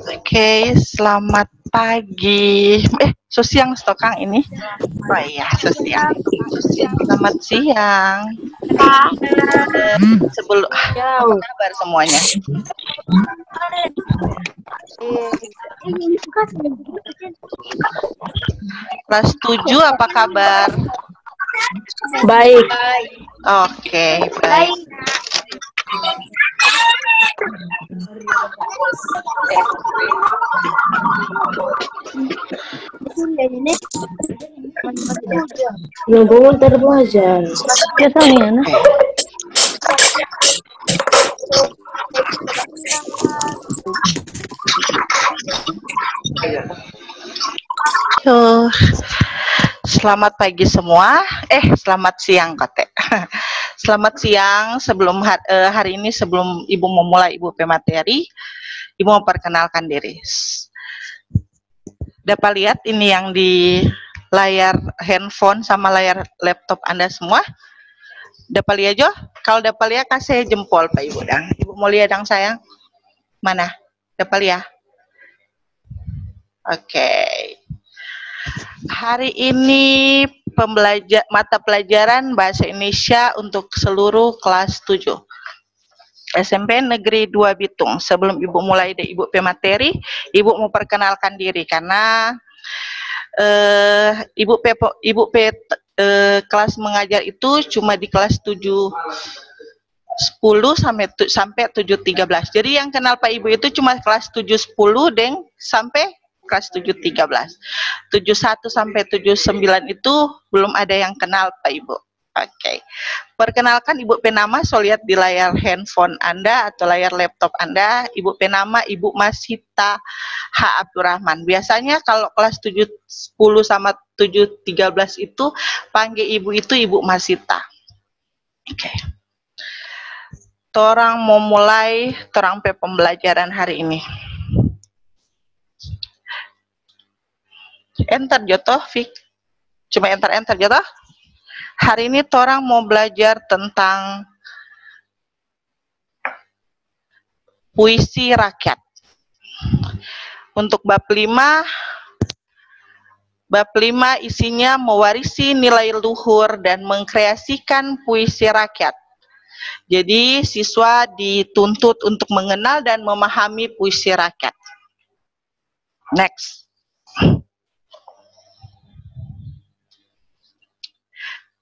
Oke, selamat pagi. Sosiang stokang ini. Oh iya, sosiang. Selamat siang. Sebelum apa kabar semuanya? Kelas 7 apa kabar? Baik. Oke, baik. Yung bungon terbuajan. Ya tahu ya, nah. So, selamat pagi semua. Selamat siang, Kote. Selamat siang. Sebelum hari ini, sebelum Ibu memulai Ibu pemateri, Ibu memperkenalkan diri. Dapat lihat ini yang di layar handphone sama layar laptop Anda semua? Dapat lihat Jo? Kalau dapat lihat kasih jempol Pak Ibu dang. Ibu mau lihat dang sayang? Mana? Dapat lihat? Oke. Hari ini mata pelajaran Bahasa Indonesia untuk seluruh kelas 7. SMP Negeri 2 Bitung. Sebelum Ibu mulai Ibu pemateri, Ibu mau perkenalkan diri karena Ibu kelas mengajar itu cuma di kelas 7 10 sampai 7.13. Jadi yang kenal Pak Ibu itu cuma kelas 7.10 deng sampai kelas 7.13. 71 sampai 79 itu belum ada yang kenal Pak Ibu. Oke. Perkenalkan Ibu penama, so lihat di layar handphone Anda atau layar laptop Anda, Ibu penama Ibu Masita H. Abdurrahman. Biasanya kalau kelas 7.10 sama 7.13 itu panggil Ibu itu Ibu Masita. Oke. Torang mau mulai torang pembelajaran hari ini. Enter jotoh, Fik. Cuma enter jotoh. Hari ini torang mau belajar tentang puisi rakyat. Untuk bab 5 isinya mewarisi nilai luhur dan mengkreasikan puisi rakyat. Jadi siswa dituntut untuk mengenal dan memahami puisi rakyat. Next.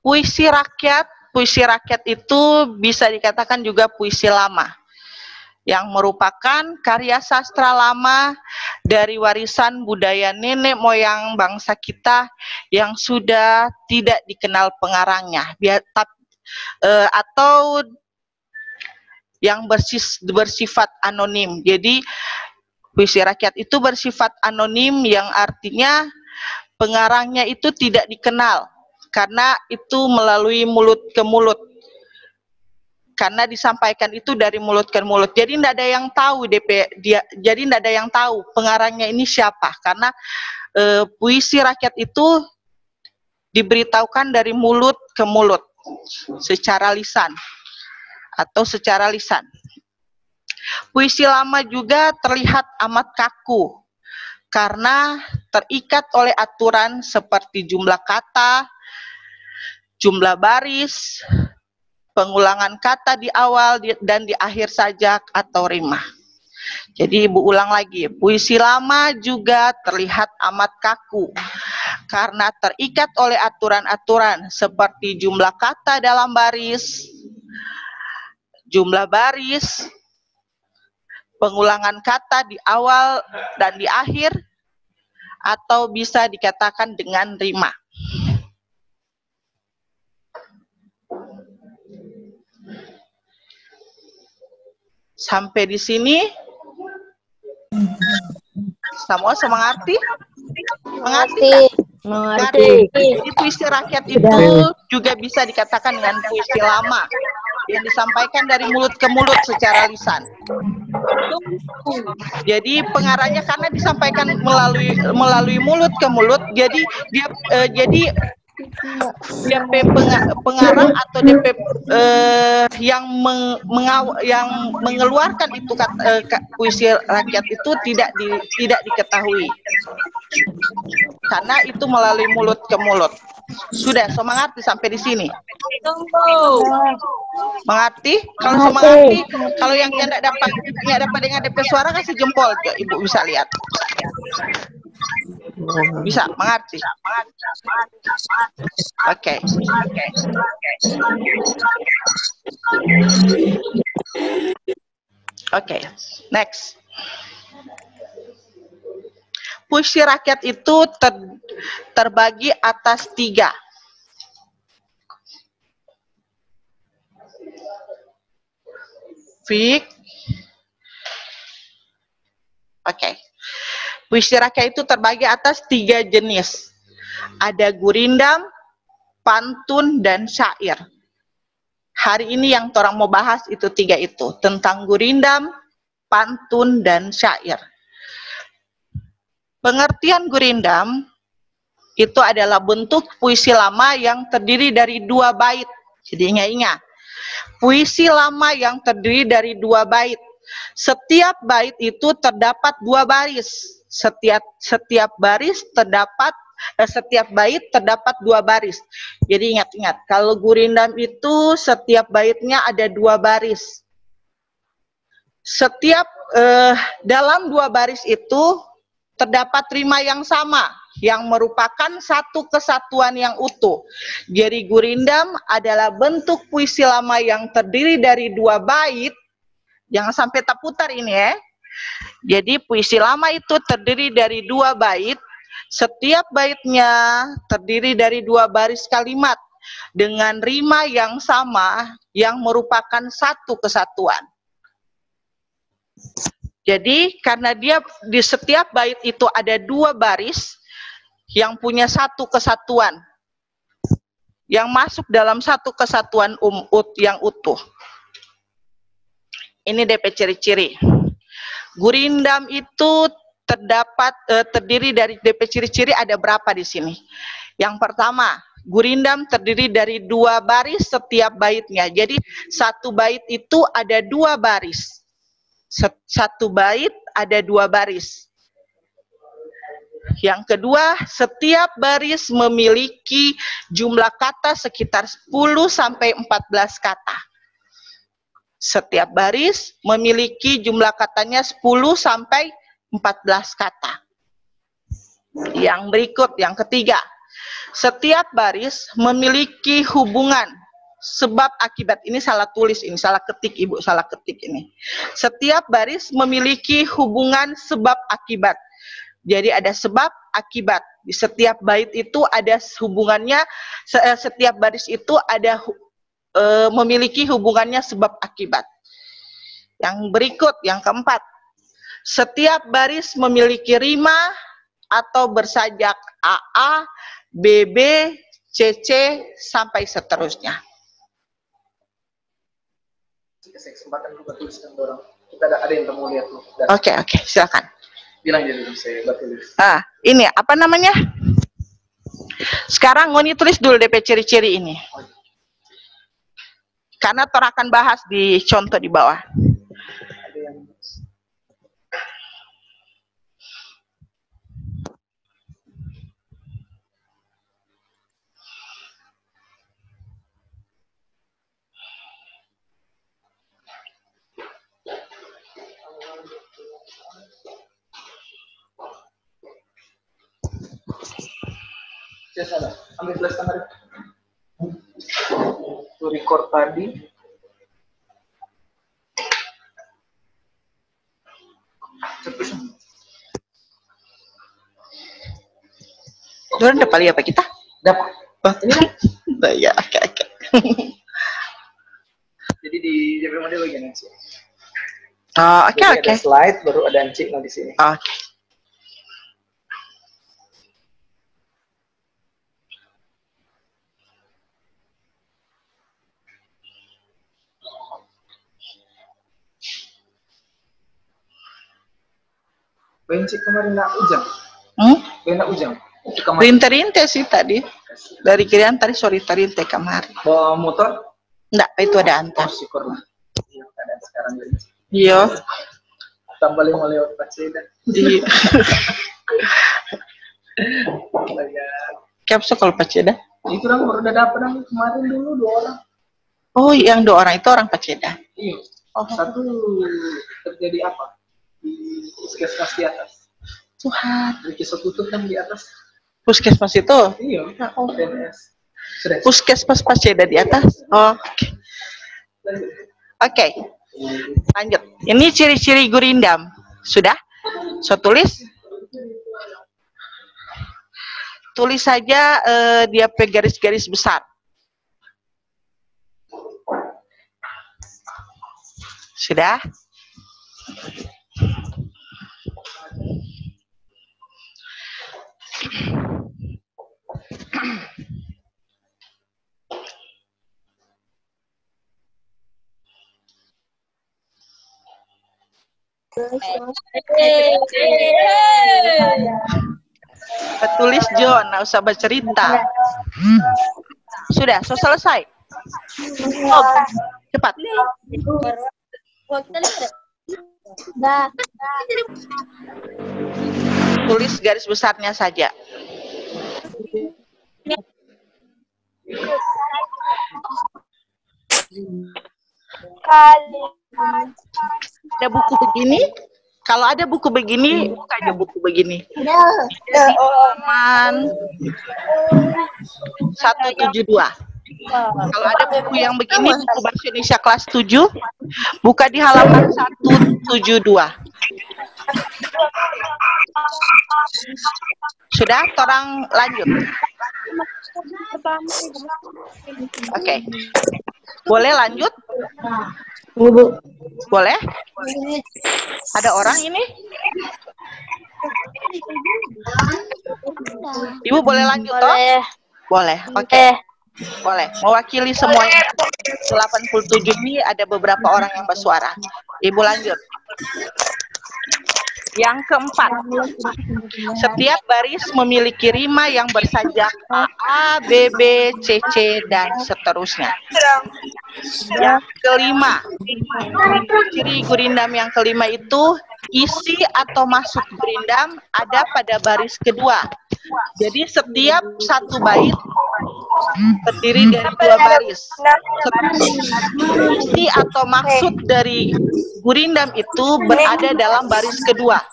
Puisi rakyat itu bisa dikatakan juga puisi lama, yang merupakan karya sastra lama dari warisan budaya nenek moyang bangsa kita yang sudah tidak dikenal pengarangnya, atau yang bersifat anonim. Jadi puisi rakyat itu bersifat anonim, yang artinya pengarangnya itu tidak dikenal karena itu melalui mulut ke mulut, karena disampaikan itu dari mulut ke mulut. Jadi tidak ada yang tahu jadi tidak ada yang tahu pengarangnya ini siapa, karena puisi rakyat itu diberitahukan dari mulut ke mulut secara lisan. Puisi lama juga terlihat amat kaku karena terikat oleh aturan seperti jumlah kata, jumlah baris, pengulangan kata di awal dan di akhir sajak atau rimah. Jadi Ibu ulang lagi, puisi lama juga terlihat amat kaku karena terikat oleh aturan-aturan seperti jumlah kata dalam baris, jumlah baris, pengulangan kata di awal dan di akhir, atau bisa dikatakan dengan rimah. Sampai di sini semua mengerti? Mengerti. Jadi puisi rakyat itu juga bisa dikatakan dengan puisi lama yang disampaikan dari mulut ke mulut secara lisan. Jadi pengarangnya karena disampaikan melalui mulut ke mulut, jadi pengarang atau DP yang mengeluarkan itu puisi rakyat itu tidak diketahui karena itu melalui mulut ke mulut. Sudah, so mengerti sampai di sini? Mengerti? Kalau so mengerti, kalau yang tidak dapat dengan DP suara kasih jempol, Ibu bisa lihat. Bisa mengerti? Oke. Oke, next. Puisi rakyat itu terbagi atas 3. Oke. Puisi rakyat itu terbagi atas 3 jenis. Ada gurindam, pantun, dan syair. Hari ini yang orang mau bahas itu 3 itu. Tentang gurindam, pantun, dan syair. Pengertian gurindam itu adalah bentuk puisi lama yang terdiri dari 2 bait. Jadi ingat-ingat. Puisi lama yang terdiri dari 2 bait. Setiap bait itu terdapat 2 baris. Setiap baris terdapat setiap bait terdapat 2 baris. Jadi ingat-ingat, kalau gurindam itu setiap baitnya ada 2 baris. Setiap dalam 2 baris itu terdapat rima yang sama, yang merupakan satu kesatuan yang utuh. Jadi gurindam adalah bentuk puisi lama yang terdiri dari 2 bait. Jangan sampai terputar ini ya. Jadi puisi lama itu terdiri dari 2 bait. Setiap baitnya terdiri dari 2 baris kalimat dengan rima yang sama yang merupakan satu kesatuan. Jadi karena dia di setiap bait itu ada 2 baris yang punya satu kesatuan, yang masuk dalam satu kesatuan yang utuh. Ini DP ciri-ciri. Gurindam itu terdiri dari DP ciri-ciri ada berapa di sini? Yang pertama, gurindam terdiri dari 2 baris setiap baitnya. Jadi satu bait itu ada 2 baris. Satu bait ada 2 baris. Yang kedua, setiap baris memiliki jumlah kata sekitar 10 sampai 14 kata. Setiap baris memiliki jumlah katanya 10 sampai 14 kata. Yang berikut, yang ketiga, setiap baris memiliki hubungan sebab akibat. Ini salah tulis, ini salah ketik, Ibu salah ketik ini. Setiap baris memiliki hubungan sebab akibat. Jadi ada sebab akibat. Di setiap bait itu ada hubungannya, setiap baris itu ada memiliki hubungannya sebab akibat. Yang berikut, yang keempat, setiap baris memiliki rima atau bersajak AA, BB, CC, sampai seterusnya. Kesempatan juga tuliskan orang. Kita ada yang mau lihat loh. Oke, silakan. Bilang jadi saya tulis. Ini apa namanya? Sekarang Ngoni tulis dulu DP ciri-ciri ini. Karena Tor akan bahas di contoh di bawah. Saya salah. Ambil flash kamera. Itu record tadi. Dorang dapat lihat apa kita? Dapat. Ini kan? Ya, oke. Jadi di JP model bagian Anci. Oke. Ada slide baru ada Anci di sini. Oke. Benci kemarin nak ujang. Nak ujang. Rinter-rinter sih tadi. Dari kirian tadi tadi teh kamar. Bawa motor? Enggak, itu ada antar. Syukurlah. Iya, keadaan sekarang ini. Iya. Tambah 5 lewat Paseda. Iya. Ya. Capsule kalau Paceda. Itu orang baru udah dapat kemarin dulu 2 orang. Oh, yang 2 orang itu orang Paceda. Iya. Oh. Satu terjadi apa? Di puskesmas di atas. Tuhan. Di kisah tutup kan di atas. Puskesmas itu? Iya. Oh. PNS. Sudah. Puskesmas Paceda di atas? Oh, oke. Oke. Lanjut. Ini ciri-ciri gurindam. Sudah? So tulis? Tulis saja dia pakai garis-garis besar. Sudah? Petulis John, nggak usah bercerita. Sudah, so selesai. Oh, cepat. Tulis garis besarnya saja. Ada buku begini? Kalau ada buku begini, buka aja buku begini. Di halaman 172. Kalau ada buku yang begini, buku Bahasa Indonesia kelas 7, buka di halaman 172. Sudah, orang lanjut. Oke. Boleh lanjut? Boleh? Ada orang ini? Ibu boleh lanjut, toh? Boleh. Oke. Boleh. Mewakili semuanya 87 ini ada beberapa orang yang bersuara. Ibu lanjut. Yang keempat, setiap baris memiliki rima yang bersajak A, B, B, C, C, dan seterusnya. Yang kelima, ciri gurindam yang kelima itu isi atau maksud gurindam ada pada baris kedua. Jadi setiap satu bait terdiri dari 2 baris. Isi atau maksud dari gurindam itu berada dalam baris kedua.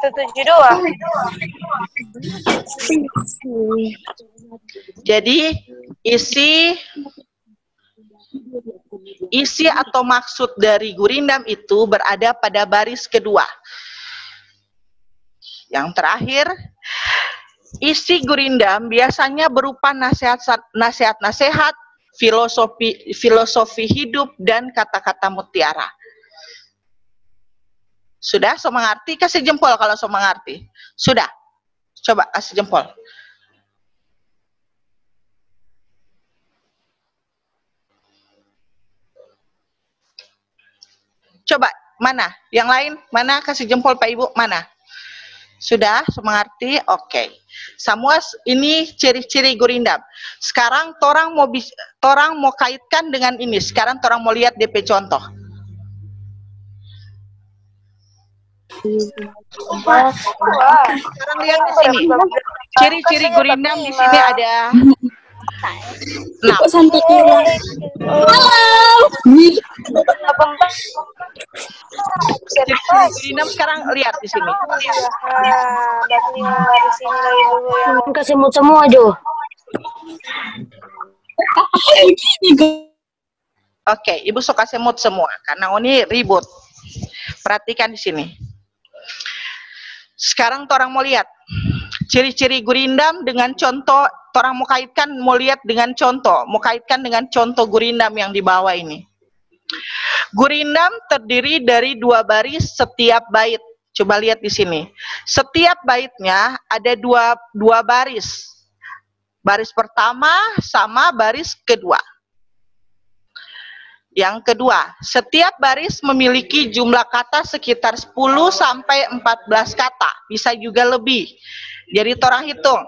172. Jadi isi atau maksud dari gurindam itu berada pada baris kedua. Yang terakhir, isi gurindam biasanya berupa nasihat-nasihat, filosofi hidup, dan kata-kata mutiara. Sudah, so mengerti? Kasih jempol kalau so mengerti. Sudah. Coba kasih jempol. Coba, mana? Yang lain? Mana? Kasih jempol Pak Ibu, mana? Sudah, mengerti? Oke. Semua ini ciri-ciri gurindam. Sekarang torang mau kaitkan dengan ini. Sekarang torang mau lihat DP contoh. Sekarang lihat di sini. Ciri-ciri gurindam di sini ada 6. Ciri-ciri gurindam sekarang lihat di sini. Kasih mood semua, Jo. Oke, Ibu sok kasih mood semua karena ini ribut. Perhatikan di sini. Sekarang orang mau lihat ciri-ciri gurindam dengan contoh. Orang mau kaitkan, mau lihat dengan contoh, mau kaitkan dengan contoh gurindam yang di bawah ini. Gurindam terdiri dari 2 baris setiap bait. Coba lihat di sini. Setiap baitnya ada dua baris. Baris pertama sama baris kedua. Yang kedua, setiap baris memiliki jumlah kata sekitar 10 sampai 14 kata, bisa juga lebih. Jadi torang hitung.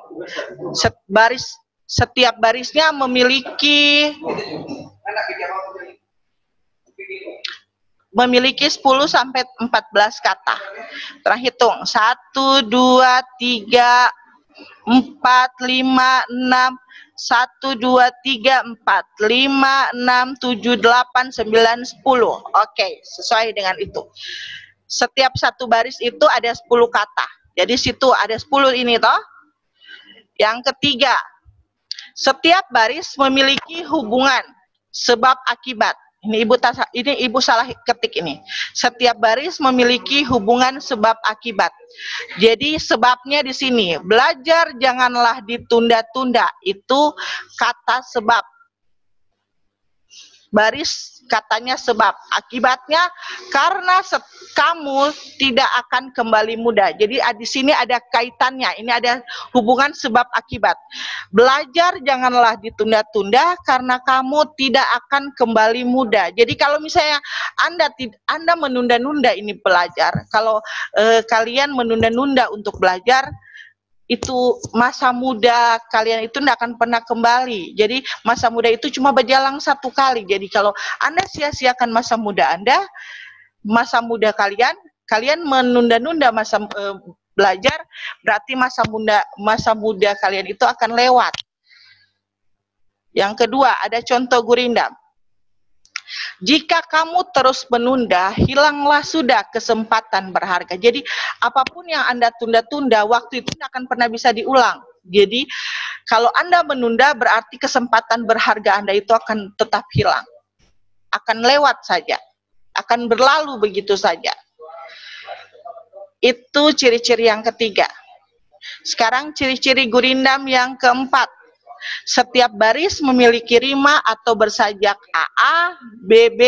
Setiap barisnya memiliki 10 sampai 14 kata. Terhitung 1 2 3 4 5 6 1 2 3 4 5 6 7 8 9 10. Oke, sesuai dengan itu. Setiap satu baris itu ada 10 kata. Jadi situ ada 10 ini toh. Yang ketiga, setiap baris memiliki hubungan sebab akibat. Ini ibu salah ketik ini. Setiap baris memiliki hubungan sebab akibat. Jadi sebabnya di sini, belajar janganlah ditunda-tunda. Itu kata sebab. Baris katanya sebab. Akibatnya karena kamu tidak akan kembali muda. Jadi di sini ada kaitannya. Ini ada hubungan sebab akibat. Belajar janganlah ditunda-tunda karena kamu tidak akan kembali muda. Jadi kalau misalnya Anda menunda-nunda ini belajar, kalau kalian menunda-nunda untuk belajar, itu masa muda kalian itu tidak akan pernah kembali. Jadi masa muda itu cuma berjalan satu kali. Jadi kalau Anda sia-siakan masa muda Anda, masa muda kalian menunda-nunda masa belajar, berarti masa muda kalian itu akan lewat. Yang kedua, ada contoh gurindam. Jika kamu terus menunda, hilanglah sudah kesempatan berharga. Jadi apapun yang Anda tunda-tunda, waktu itu tidak akan pernah bisa diulang. Jadi kalau Anda menunda, berarti kesempatan berharga Anda itu akan tetap hilang. Akan lewat saja. Akan berlalu begitu saja. Itu ciri-ciri yang ketiga. Sekarang ciri-ciri gurindam yang keempat. Setiap baris memiliki rima atau bersajak AA, BB,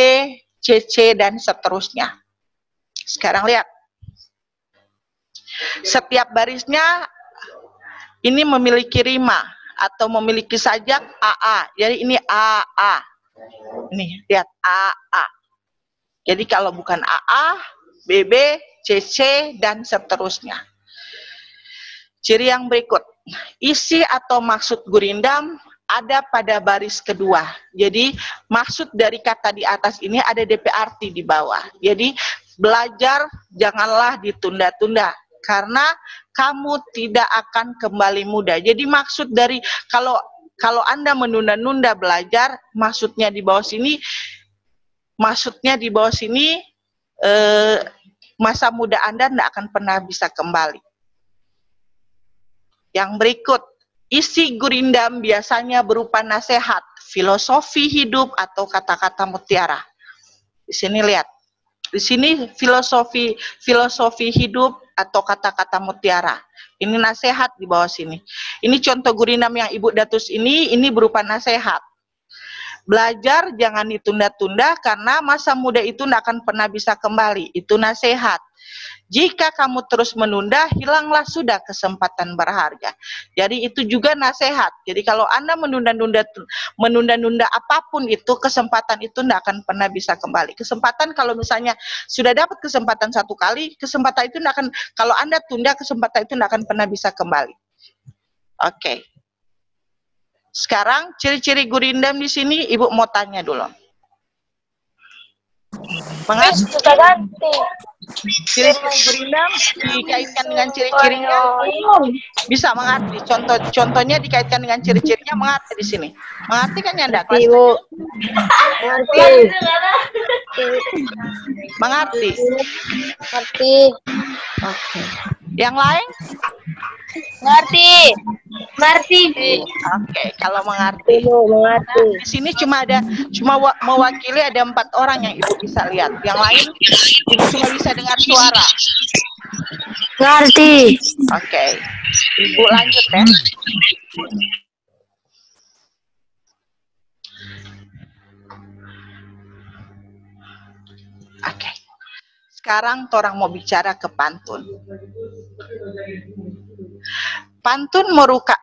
CC, dan seterusnya. Sekarang lihat. Setiap barisnya ini memiliki rima atau memiliki sajak AA. Jadi ini AA. Ini, lihat AA. Jadi kalau bukan AA, BB, CC, dan seterusnya. Ciri yang berikut. Isi atau maksud gurindam ada pada baris kedua. Jadi maksud dari kata di atas ini ada DP arti di bawah. Jadi belajar janganlah ditunda-tunda karena kamu tidak akan kembali muda. Jadi maksud dari kalau Anda menunda-nunda belajar, maksudnya di bawah sini masa muda Anda tidak akan pernah bisa kembali. Yang berikut, isi gurindam biasanya berupa nasihat, filosofi hidup atau kata-kata mutiara. Di sini lihat. Di sini filosofi hidup atau kata-kata mutiara. Ini nasihat di bawah sini. Ini contoh gurindam yang Ibu Datus ini berupa nasihat. Belajar jangan ditunda-tunda karena masa muda itu tidak akan pernah bisa kembali. Itu nasihat. Jika kamu terus menunda, hilanglah sudah kesempatan berharga. Jadi itu juga nasihat. Jadi kalau Anda menunda-nunda apapun itu, kesempatan itu tidak akan pernah bisa kembali. Kesempatan kalau misalnya sudah dapat kesempatan satu kali, kesempatan itu tidak akan, kalau Anda tunda, kesempatan itu tidak akan pernah bisa kembali. Oke. Sekarang ciri-ciri gurindam di sini Ibu mau tanya dulu. Mengerti? Ciri-ciri gurindam dikaitkan dengan ciri-cirinya bisa mengerti. Contohnya dikaitkan dengan ciri-cirinya mengerti di sini. Mengerti kan ya Anda? Ibu. Mengerti. Mengerti. Oke. Yang lain? Mengerti. Oke, kalau mengerti. Mengerti. Nah, di sini cuma mewakili ada 4 orang yang Ibu bisa lihat. Yang lain Ibu cuma bisa dengar suara. Mengerti. Oke. Ibu lanjut ya. Oke. Sekarang orang mau bicara ke pantun. Pantun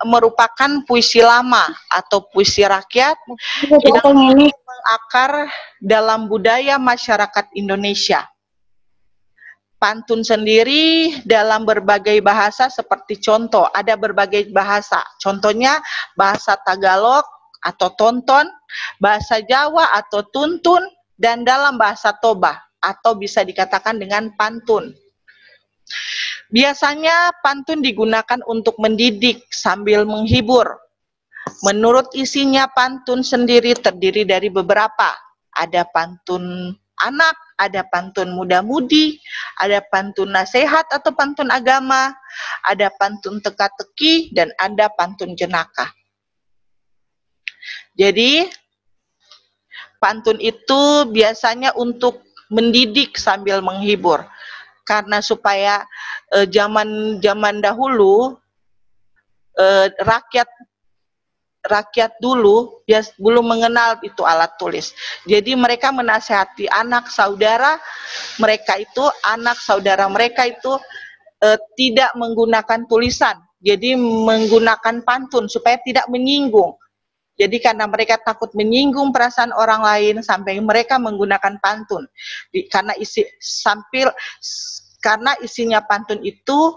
merupakan puisi lama atau puisi rakyat yang mengakar dalam budaya masyarakat Indonesia. pantun sendiri dalam berbagai bahasa seperti contoh, ada berbagai bahasa. Contohnya bahasa Tagalog atau tonton, bahasa Jawa atau tuntun, dan dalam bahasa Toba atau bisa dikatakan dengan pantun. Biasanya pantun digunakan untuk mendidik sambil menghibur. Menurut isinya, pantun sendiri terdiri dari beberapa. Ada pantun anak, ada pantun muda-mudi, ada pantun nasihat atau pantun agama, ada pantun teka-teki, dan ada pantun jenaka. Jadi, pantun itu biasanya untuk mendidik sambil menghibur. Karena supaya zaman dahulu rakyat dulu ya belum mengenal itu alat tulis. Jadi mereka menasihati anak saudara mereka itu tidak menggunakan tulisan. Jadi menggunakan pantun supaya tidak menyinggung. Jadi karena mereka takut menyinggung perasaan orang lain sampai mereka menggunakan pantun. Karena isinya pantun itu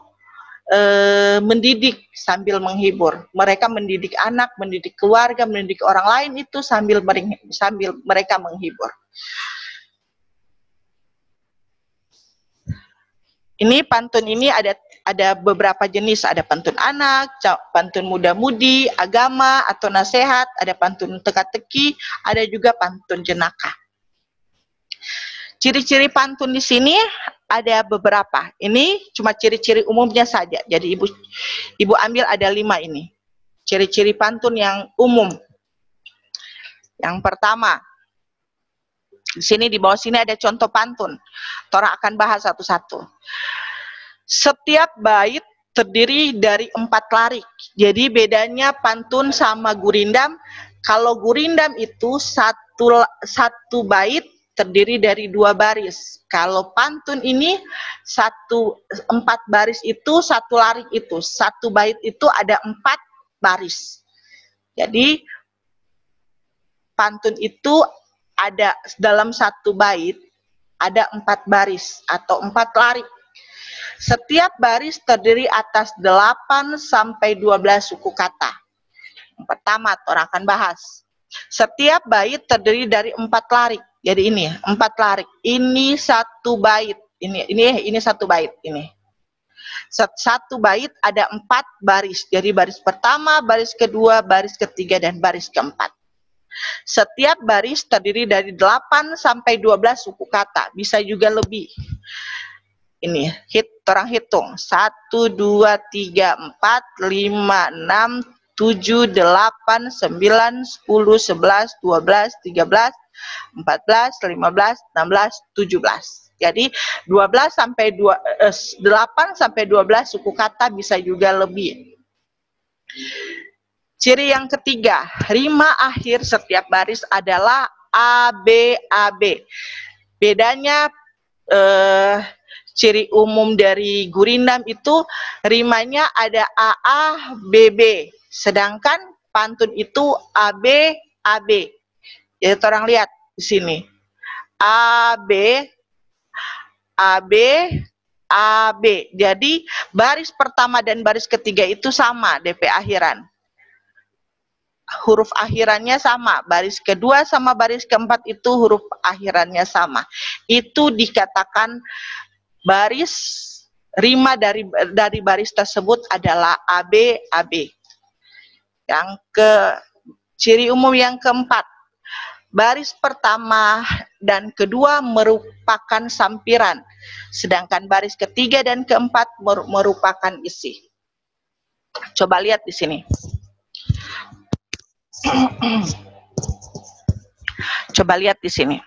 mendidik sambil menghibur. Mereka mendidik anak, mendidik keluarga, mendidik orang lain itu sambil mereka menghibur. Ini pantun ini ada beberapa jenis, ada pantun anak, pantun muda-mudi, agama atau nasihat, ada pantun teka-teki, ada juga pantun jenaka. Ciri-ciri pantun di sini ada beberapa. Ini cuma ciri-ciri umumnya saja. Jadi ibu ambil ada 5 ini. Ciri-ciri pantun yang umum. Yang pertama, di sini di bawah sini ada contoh pantun. Tora akan bahas satu-satu. Setiap bait terdiri dari 4 larik. Jadi bedanya pantun sama gurindam. Kalau gurindam itu satu bait terdiri dari 2 baris. Kalau pantun ini 4 baris itu 1 larik itu. 1 bait itu ada 4 baris. Jadi pantun itu ada dalam 1 bait ada 4 baris atau 4 larik. Setiap baris terdiri atas 8 sampai 12 suku kata. Yang pertama, orang akan bahas. Setiap bait terdiri dari 4 larik. Jadi ini 4 larik. Ini 1 bait. Ini 1 bait ini. 1 bait ada 4 baris. Jadi baris pertama, baris kedua, baris ketiga, dan baris keempat. Setiap baris terdiri dari 8 sampai 12 suku kata. Bisa juga lebih. Ini orang hitung 1, 2, 3, 4, 5, 6, 7, 8, 9, 10, 11, 12, 13, 14, 15, 16, 17. Jadi 8 sampai 12 suku kata, bisa juga lebih. Ciri yang ketiga, rima akhir setiap baris adalah ABAB. Bedanya ciri umum dari gurindam itu rimanya ada AA, BB. Sedangkan pantun itu AB, AB. Jadi orang lihat di sini. AB, AB, AB. Jadi baris pertama dan baris ketiga itu sama DP akhiran. Huruf akhirannya sama. Baris kedua sama baris keempat itu huruf akhirannya sama. Itu dikatakan baris rima dari baris tersebut adalah AB, AB. Ciri umum yang keempat, baris pertama dan kedua merupakan sampiran, sedangkan baris ketiga dan keempat merupakan isi. Coba lihat di sini. Coba lihat di sini.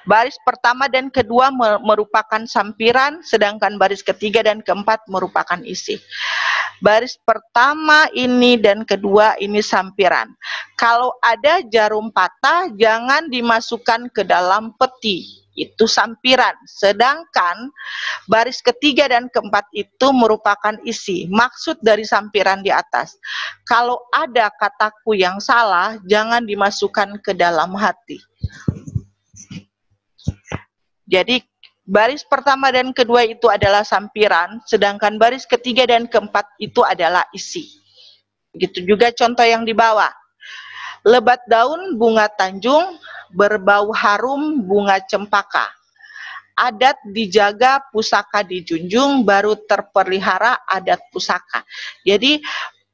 Baris pertama dan kedua merupakan sampiran, sedangkan baris ketiga dan keempat merupakan isi. Baris pertama ini dan kedua ini sampiran. Kalau ada jarum patah, jangan dimasukkan ke dalam peti. Itu sampiran. Sedangkan baris ketiga dan keempat itu merupakan isi. Maksud dari sampiran di atas. Kalau ada kataku yang salah, jangan dimasukkan ke dalam hati. Jadi baris pertama dan kedua itu adalah sampiran, sedangkan baris ketiga dan keempat itu adalah isi. Begitu juga contoh yang di bawah. Lebat daun bunga tanjung, berbau harum bunga cempaka. Adat dijaga, pusaka dijunjung, baru terpelihara adat pusaka. Jadi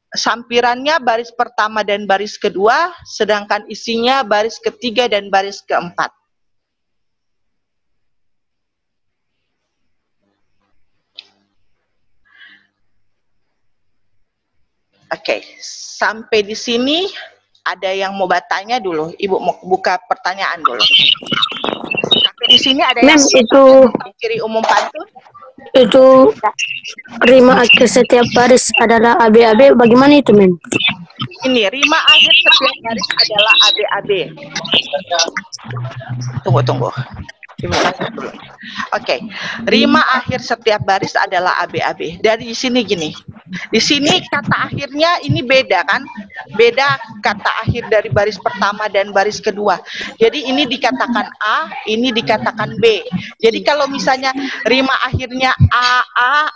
sampirannya baris pertama dan baris kedua, sedangkan isinya baris ketiga dan baris keempat. Oke, sampai di sini ada yang mau bertanya dulu? Ibu mau buka pertanyaan dulu. Sampai di sini ada yang itu ciri umum pantun? itu rima akhir setiap baris adalah AB-AB. Bagaimana itu, Mem? Ini rima akhir setiap baris adalah AB-AB. Tunggu. Ibu tanya dulu. Oke, rima akhir setiap baris adalah AB-AB. Dari sini gini. Di sini kata akhirnya ini beda kan? Beda kata akhir dari baris pertama dan baris kedua. Jadi ini dikatakan A, ini dikatakan B. Jadi kalau misalnya rima akhirnya AA,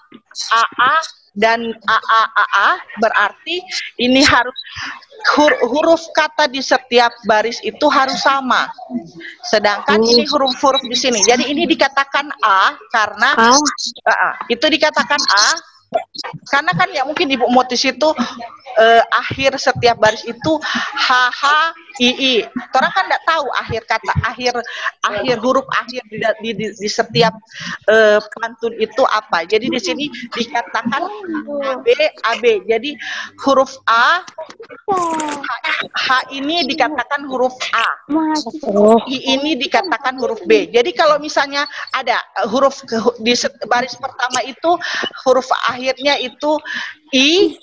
AA dan AA, berarti ini harus huruf kata di setiap baris itu harus sama. Sedangkan ini huruf-huruf di sini. Jadi ini dikatakan A karena itu dikatakan A karena kan ya mungkin Ibu motis itu akhir setiap baris itu HH II. Orang kan tidak tahu akhir kata, akhir huruf akhir di setiap pantun itu apa. Jadi di sini dikatakan AB, AB. Jadi huruf A, H ini dikatakan huruf A. I ini dikatakan huruf B. Jadi kalau misalnya ada huruf di baris pertama itu huruf akhirnya itu I,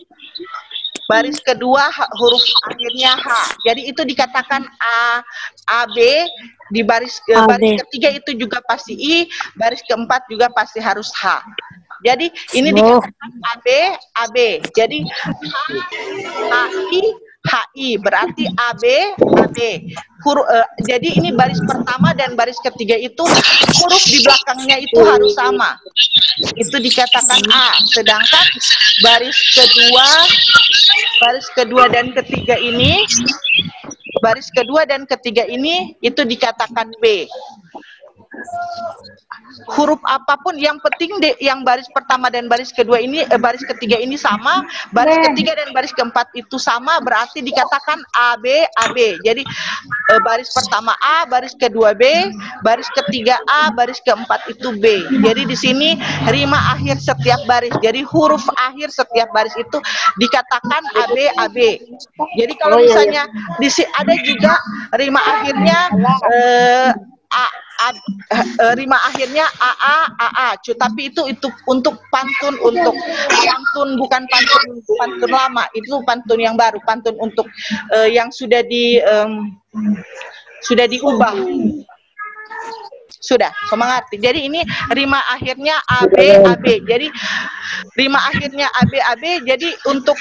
baris kedua huruf akhirnya H. Jadi itu dikatakan A, AB, di baris ketiga itu juga pasti I, baris keempat juga pasti harus H. Jadi ini dikatakan AB, AB. Jadi H, HI, HI berarti AB, AB. Jadi ini baris pertama dan baris ketiga itu huruf di belakangnya itu harus sama. Itu dikatakan A. Sedangkan baris kedua dan ketiga ini, itu dikatakan B. Huruf apapun yang penting yang baris pertama dan baris kedua ini baris ketiga ini sama, baris ketiga dan baris keempat itu sama, berarti dikatakan AB, AB. Jadi baris pertama A, baris kedua B, baris ketiga A, baris keempat itu B. Jadi di sini rima akhir setiap baris. Jadi huruf akhir setiap baris itu dikatakan AB, AB. Jadi kalau misalnya ada juga rima akhirnya rima akhirnya AA, AA, tapi itu untuk pantun bukan pantun lama, itu pantun yang baru, pantun untuk yang sudah diubah. Sudah, mengerti. Jadi ini rima akhirnya AB, AB. Jadi rima akhirnya AB, AB. Jadi untuk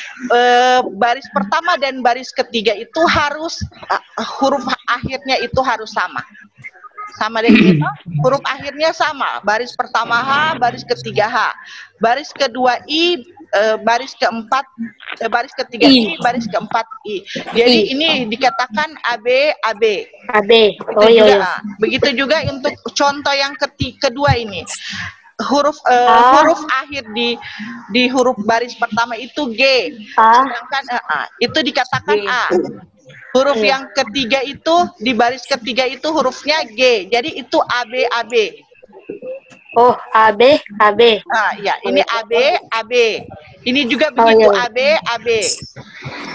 baris pertama dan baris ketiga itu harus huruf akhirnya itu harus sama. Sama deh gitu, huruf akhirnya sama, baris pertama H, baris ketiga H, baris kedua I, baris keempat, baris ketiga I, baris keempat I. Jadi ini dikatakan AB, AB. AB. Oh iya. Begitu juga untuk contoh yang kedua ini. Huruf akhir di huruf baris pertama itu G, sedangkan itu dikatakan A. Huruf yang ketiga itu di baris ketiga itu hurufnya G. Jadi itu AB, AB. Oh, AB, AB. Ya, ini AB, AB. Ini juga begitu AB, AB.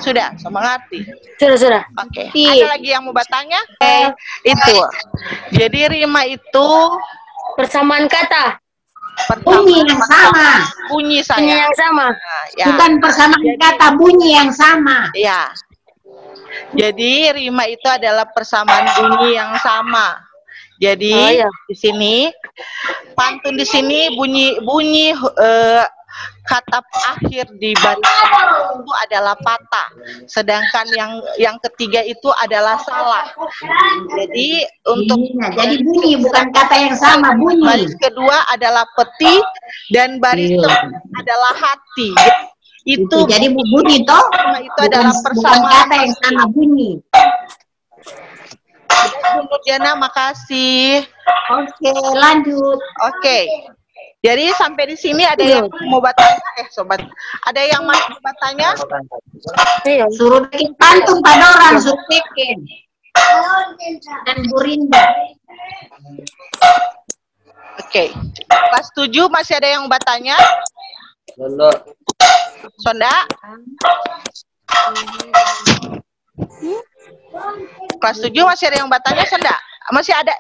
Sudah, mengerti? Sudah. Oke. Ada lagi yang mau bertanya? Itu. Jadi rima itu persamaan kata. Bunyi yang sama. Bunyi saya. Bunyi yang sama. Ya. Bukan persamaan kata, bunyi yang sama. Ya. Jadi rima itu adalah persamaan bunyi yang sama. Jadi di sini pantun di sini bunyi kata akhir di baris itu adalah patah, sedangkan yang ketiga itu adalah salah. Jadi untuk Jadi bunyi bukan kata yang sama, bunyi. baris kedua adalah peti dan baris keempat adalah hati. Itu Jadi bunyi toh? itu adalah Bukan persamaan. kata yang sama, bunyi. Bu Nurjana, makasih. Oke, lanjut. Oke. Jadi sampai di sini ada yang mau bertanya, sobat. Ada yang mau bertanya? Iya. Suruh bikin pantun pada orang, suruh bikin. Dan Burinda. Oke. Kelas 7 masih ada yang bertanya? Sonda? Kelas 7 masih ada yang bertanya, Sonda? Masih ada?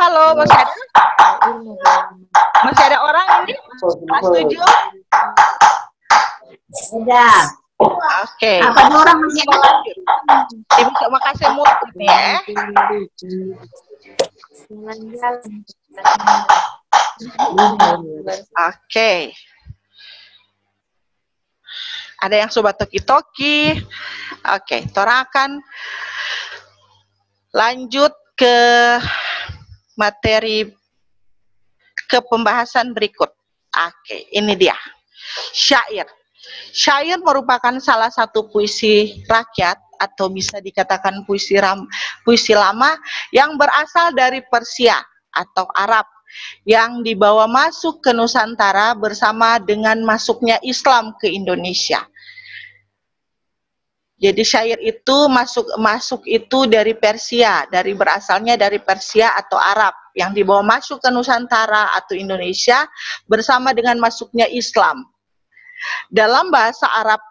Halo, masih ada? Masih ada orang ini? Kelas 7? Udah. Oke. Apa orang masih ada? Ibu coba kasih mute ini ya. Oke. Ada yang sobat toki-toki. Oke, Tora akan lanjut ke materi ke pembahasan berikut. Oke, ini dia. Syair. Syair merupakan salah satu puisi rakyat atau bisa dikatakan puisi lama yang berasal dari Persia atau Arab yang dibawa masuk ke Nusantara bersama dengan masuknya Islam ke Indonesia. Jadi syair itu masuk itu dari Persia, berasalnya dari Persia atau Arab yang dibawa masuk ke Nusantara atau Indonesia bersama dengan masuknya Islam. Dalam bahasa Arab,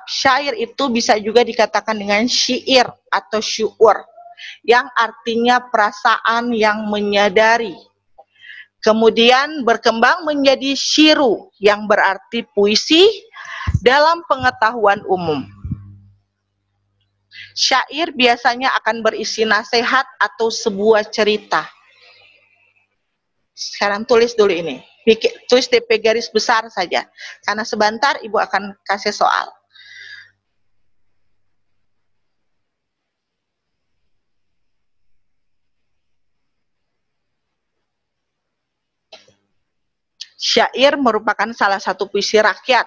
syair itu bisa juga dikatakan dengan syair atau syu'ur, yang artinya perasaan yang menyadari. Kemudian berkembang menjadi syiru, yang berarti puisi dalam pengetahuan umum. Syair biasanya akan berisi nasihat atau sebuah cerita. Sekarang tulis dulu ini. Tulis DP garis besar saja. Karena sebentar Ibu akan kasih soal. Syair merupakan salah satu puisi rakyat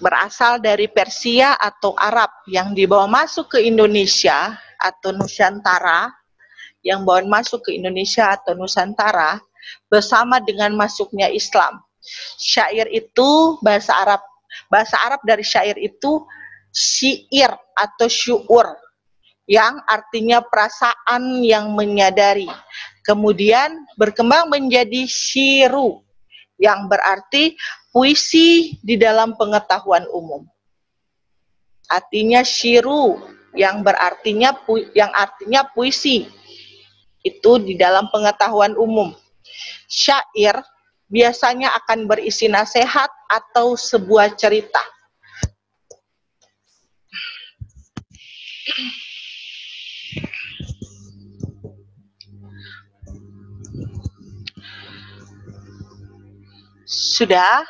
berasal dari Persia atau Arab yang dibawa masuk ke Indonesia atau Nusantara, bersama dengan masuknya Islam. Syair itu bahasa Arab dari syair itu syair atau syu'ur, yang artinya perasaan yang menyadari. Kemudian berkembang menjadi syiru, yang berarti puisi di dalam pengetahuan umum. Artinya syiru yang artinya puisi itu di dalam pengetahuan umum. Syair biasanya akan berisi nasihat atau sebuah cerita. Sudah?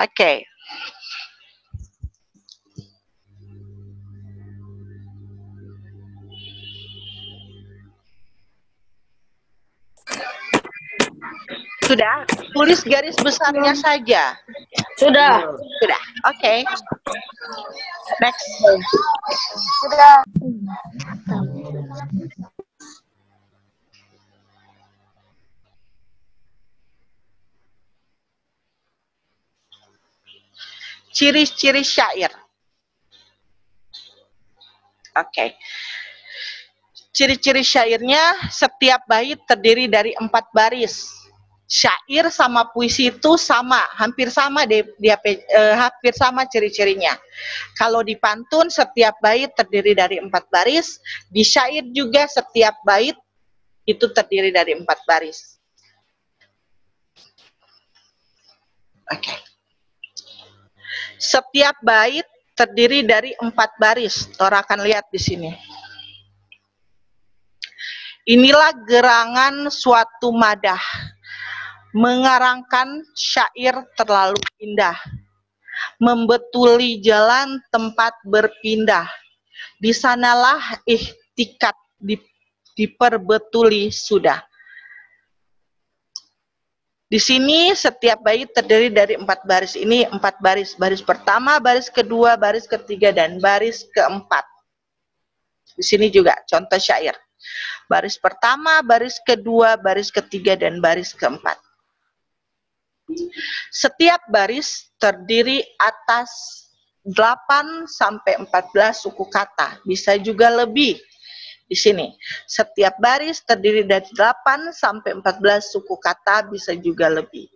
Oke. Sudah, tulis garis besarnya saja. Sudah. Sudah, oke. Next. Sudah. Ciri-ciri syair. Oke. Ciri-ciri syairnya, setiap bait terdiri dari 4 baris. Syair sama puisi itu sama, hampir sama hampir sama ciri-cirinya. Kalau di pantun setiap bait terdiri dari 4 baris, di syair juga setiap bait itu terdiri dari 4 baris. Oke. Setiap bait terdiri dari 4 baris. Tora akan lihat di sini. Inilah gerangan suatu madah. Mengarangkan syair terlalu indah. Membetuli jalan tempat berpindah. Di sanalah ihtikat diperbetuli sudah. Di sini setiap bait terdiri dari 4 baris. Ini 4 baris. Baris pertama, baris kedua, baris ketiga, dan baris keempat. Di sini juga contoh syair. Baris pertama, baris kedua, baris ketiga, dan baris keempat. Setiap baris terdiri atas 8 sampai 14 suku kata. Bisa juga lebih. Di sini, setiap baris terdiri dari 8 sampai 14 suku kata, bisa juga lebih.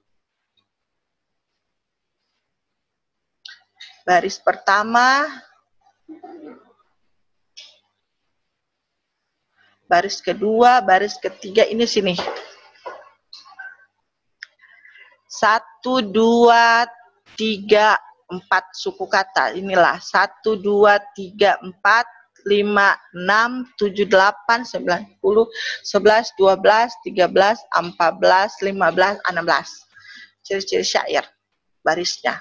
Baris pertama, baris kedua, baris ketiga, ini sini. 1, 2, 3, 4 suku kata. Inilah 1, 2, 3, 4, 5, 6, 7, 8, 9, 10, 11, 12, 13, 14, 15, 16. Ciri-ciri syair barisnya.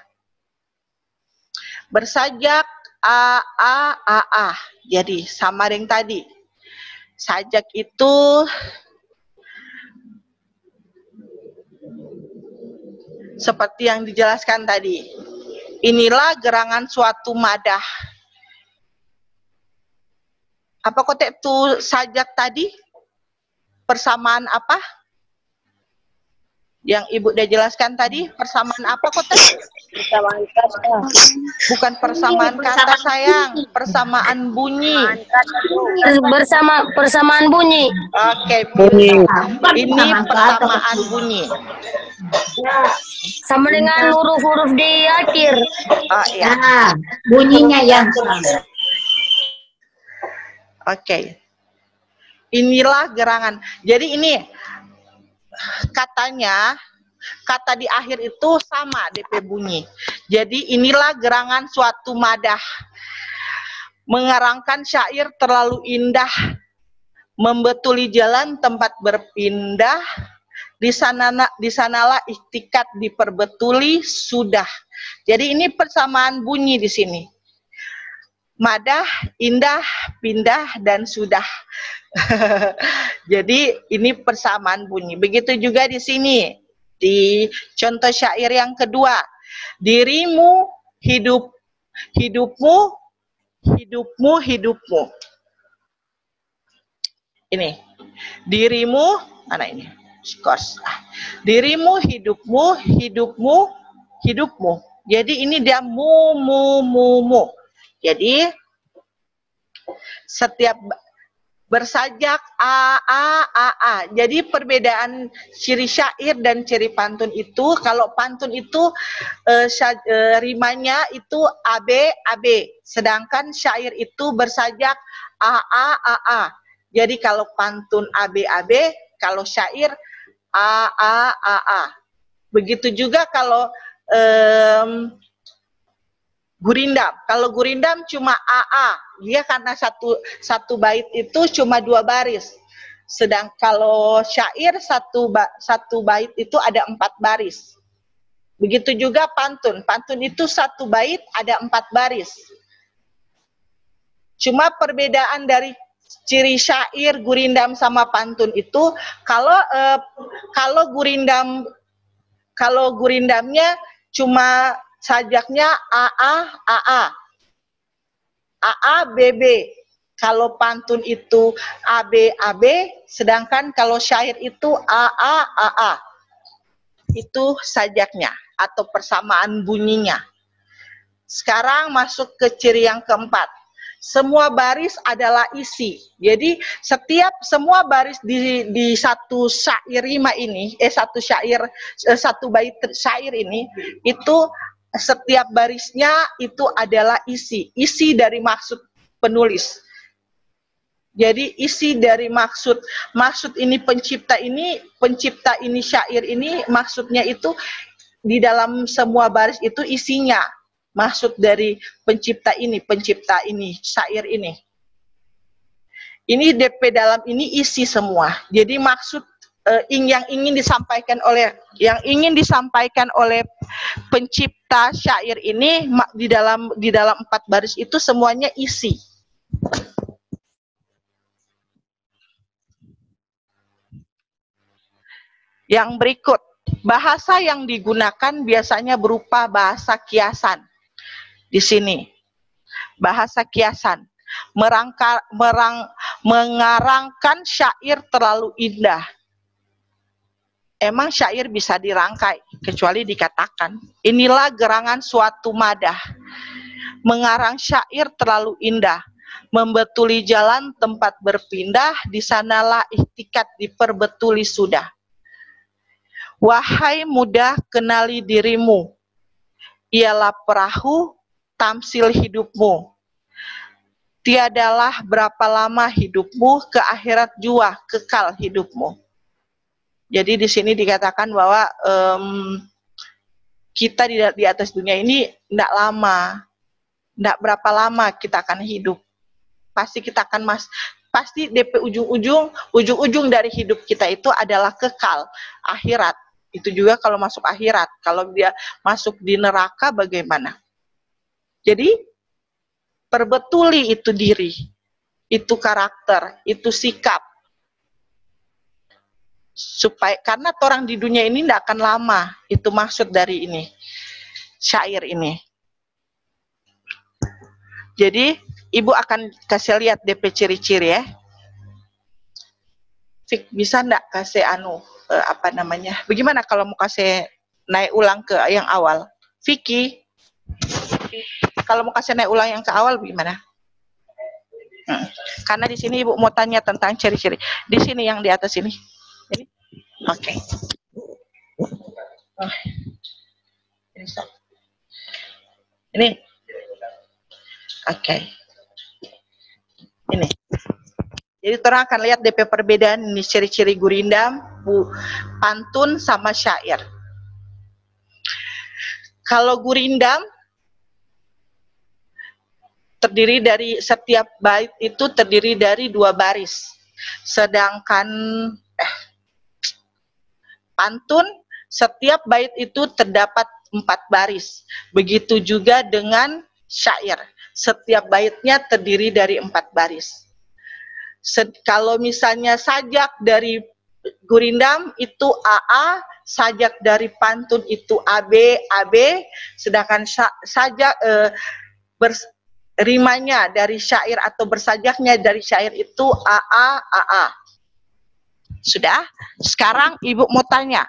Bersajak A, A, A, A. Jadi sama dengan tadi. Sajak itu seperti yang dijelaskan tadi. Inilah gerangan suatu madah. Apa kotek itu sajak tadi? Persamaan apa? Yang Ibu udah jelaskan tadi, persamaan apa kotek? Persamaan kata. Bukan persamaan kata sayang, persamaan bunyi. Persamaan bunyi. Oke, pintar. Ini persamaan bunyi. Sama dengan huruf-huruf di akhir. Oh iya. Nah, bunyinya yang sama. Oke. Inilah gerangan. Jadi ini katanya, kata di akhir itu sama DP bunyi. Jadi inilah gerangan suatu madah. Mengarangkan syair terlalu indah. Membetuli jalan tempat berpindah. Di sanalah ihtikat diperbetuli sudah. Jadi ini persamaan bunyi di sini. Madah, indah, pindah, dan sudah. Jadi ini persamaan bunyi. Begitu juga di sini. Di contoh syair yang kedua. Dirimu, hidupmu, hidupmu, hidupmu. Ini. Dirimu, mana ini? Skors. Dirimu, hidupmu, hidupmu, hidupmu. Jadi ini dia mu. Jadi setiap bersajak a. Jadi perbedaan ciri syair dan ciri pantun itu, kalau pantun itu rimanya itu ab. Sedangkan syair itu bersajak a. Jadi kalau pantun ab, kalau syair a. Begitu juga kalau gurindam. Kalau gurindam cuma AA. Dia karena satu bait itu cuma 2 baris. Sedang kalau syair satu bait itu ada 4 baris. Begitu juga pantun. Pantun itu 1 bait ada 4 baris. Cuma perbedaan dari ciri syair gurindam sama pantun itu kalau gurindamnya cuma sajaknya AA, BB. Kalau pantun itu AB, sedangkan kalau syair itu AA. Itu sajaknya atau persamaan bunyinya. Sekarang masuk ke ciri yang keempat. Semua baris adalah isi. Jadi semua baris di satu syair rima ini, satu bait syair ini, itu setiap barisnya itu adalah isi dari maksud penulis. Jadi isi dari maksud ini pencipta ini syair ini maksudnya itu di dalam semua baris itu isinya. Maksud dari pencipta ini, syair ini. Ini DP dalam ini isi semua. Jadi maksud yang ingin disampaikan oleh pencipta syair ini di dalam 4 baris itu semuanya isi. Yang berikut, bahasa yang digunakan biasanya berupa bahasa kiasan. Di sini, bahasa kiasan. Mengarangkan syair terlalu indah. Emang syair bisa dirangkai, kecuali dikatakan. Inilah gerangan suatu madah. Mengarang syair terlalu indah. Membetuli jalan tempat berpindah, di sanalah ihtikat diperbetuli sudah. Wahai muda, kenali dirimu. Ialah perahu tamsil hidupmu. Tiadalah berapa lama hidupmu, ke akhirat jua kekal hidupmu. Jadi di sini dikatakan bahwa kita di atas dunia ini tidak lama, tidak berapa lama kita akan hidup. Pasti kita akan pasti DP ujung-ujung dari hidup kita itu adalah kekal akhirat. Itu juga kalau masuk akhirat. Kalau dia masuk di neraka bagaimana? Jadi perbetuli itu diri, itu karakter, itu sikap. Supaya karena orang di dunia ini tidak akan lama. Itu maksud dari ini, syair ini. Jadi Ibu akan kasih lihat DP ciri-ciri ya. Fik, bisa enggak kasih apa namanya? Bagaimana kalau mau kasih naik ulang ke yang awal? Vicky, kalau mau kasih naik ulang yang ke awal bagaimana? Karena di sini Ibu mau tanya tentang ciri-ciri. Di sini yang di atas ini. Ini. Oke. Ini. Oke. Ini. Jadi orang akan lihat DP perbedaan ini ciri-ciri gurindam, pantun sama syair. Kalau gurindam terdiri dari setiap bait itu terdiri dari 2 baris. Sedangkan pantun setiap bait itu terdapat 4 baris. Begitu juga dengan syair. Setiap baitnya terdiri dari 4 baris. Kalau misalnya sajak dari gurindam itu AA, sajak dari pantun itu AB, sedangkan sajak rimanya dari syair atau bersajaknya dari syair itu AA. Sudah? Sekarang Ibu mau tanya.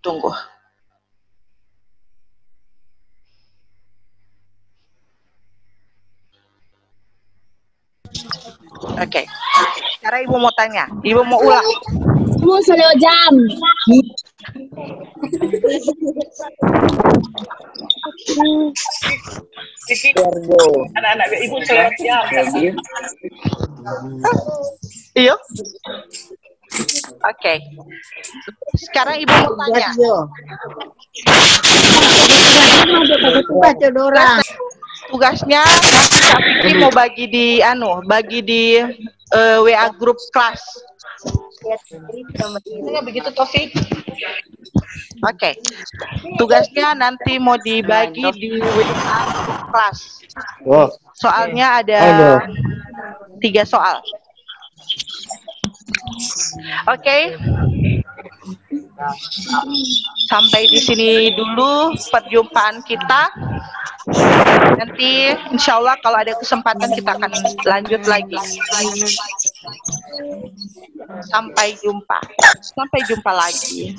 Tunggu. Oke. Sekarang Ibu mau tanya. Ibu mau ulang. Mau selewat jam. Anak-anak Ibu selewat jam. Iya. Oke. Sekarang Ibu mau tanya. Tugasnya nanti Kak Vicky mau bagi di WA grup kelas. Begitu Taufik. Oke. Tugasnya nanti mau dibagi di WA grup kelas. Soalnya ada 3 soal. Oke. Sampai di sini dulu perjumpaan kita. Nanti insya Allah kalau ada kesempatan kita akan lanjut lagi. Sampai jumpa lagi.